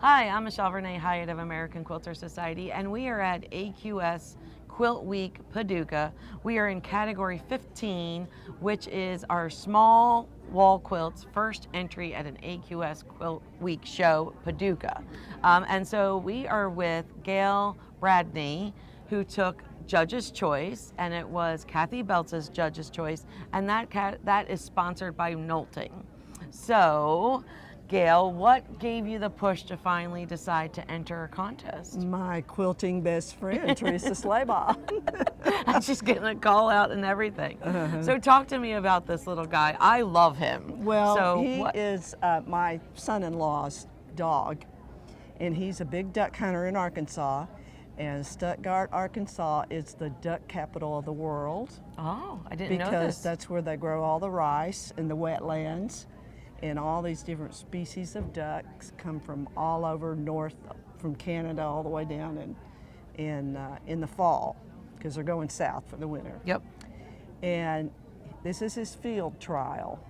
Hi, I'm Michelle Renee Hiatt of American Quilter Society, and we are at AQS QuiltWeek Paducah. We are in category 15, which is our small wall quilts first entry at an AQS QuiltWeek show, Paducah. And so we are with Gail Bradney, who took Judge's Choice, and it was Kathie Beltz's Judge's Choice, and that is sponsored by Nolting. So, Gail, what gave you the push to finally decide to enter a contest? My quilting best friend, Teresa Slaybaugh. And she's getting a call out and everything. So talk to me about this little guy. I love him. Well, so he is my son-in-law's dog, and he's a big duck hunter in Arkansas. And Stuttgart, Arkansas is the duck capital of the world. Oh, I didn't know this. Because that's where they grow all the rice in the wetlands. And all these different species of ducks come from all over north, from Canada all the way down in the fall, because they're going south for the winter. Yep. And this is his field trial,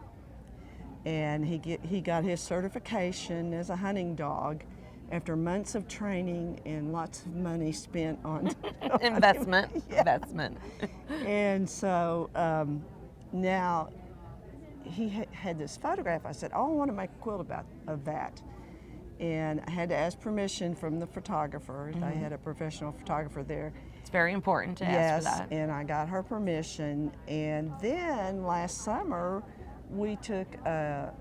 and he got his certification as a hunting dog after months of training and lots of money spent on investment. Yeah. Investment. And so now. He had this photograph. I said, oh, I want to make a quilt of that. And I had to ask permission from the photographer. They had a professional photographer there. It's very important to ask for that. And I got her permission. And then last summer, we took a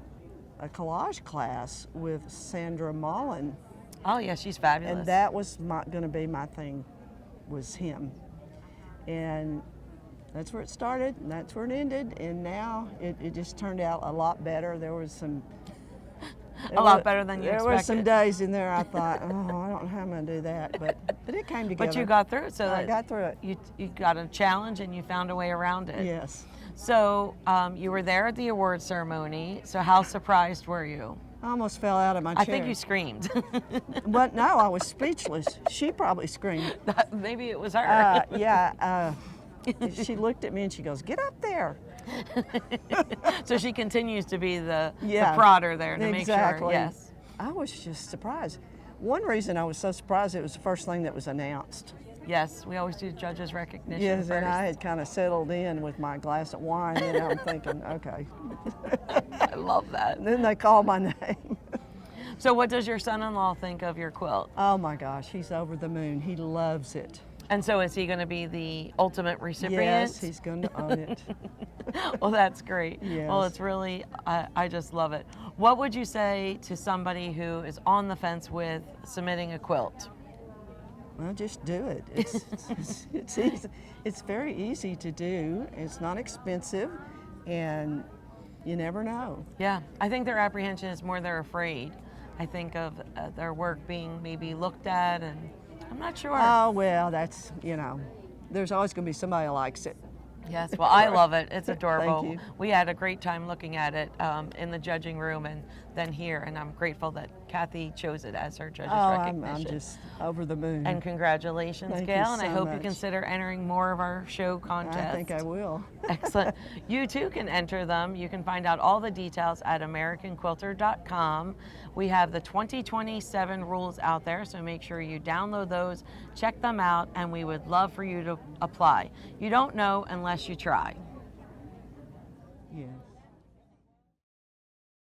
collage class with Sandra Mullen. Oh, yeah, she's fabulous. And that was going to be my thing, was him. And that's where it started, and that's where it ended, and now it just turned out a lot better. There was some... a lot better than you expected. There were some days in there I thought, oh, I don't know how I'm going to do that, but it came together. But you got through it, so I got through it. You got a challenge and you found a way around it. Yes. So you were there at the award ceremony, so how surprised were you? I almost fell out of my chair. I think you screamed. But no, I was speechless. She probably screamed. Maybe it was her. Yeah. She looked at me and she goes, get up there. So she continues to be the prodder there to make sure. Yes. I was just surprised. One reason I was so surprised, it was the first thing that was announced. Yes, we always do judges recognition first. And I had kind of settled in with my glass of wine, and I'm thinking, okay. I love that. And then they called my name. So what does your son-in-law think of your quilt? Oh my gosh, he's over the moon. He loves it. And so is he going to be the ultimate recipient? Yes, he's going to own it. Well, that's great. Yes. Well, it's really, I just love it. What would you say to somebody who is on the fence with submitting a quilt? Well, just do it. It's easy. It's very easy to do. It's not expensive, and you never know. Yeah, I think their apprehension is more they're afraid. I think of their work being maybe looked at, and I'm not sure. Oh, well, that's, there's always going to be somebody who likes it. Yes, well, I love it. It's adorable. Thank you. We had a great time looking at it in the judging room and then here, and I'm grateful that Kathie chose it as her judge's recognition. I'm just over the moon. And congratulations, Thank Gail, you and I so hope much. you consider entering more of our show contests. I think I will. Excellent. You too can enter them. You can find out all the details at AmericanQuilter.com. We have the 2027 rules out there, so make sure you download those, check them out, and we would love for you to apply. You don't know unless you try. Yes.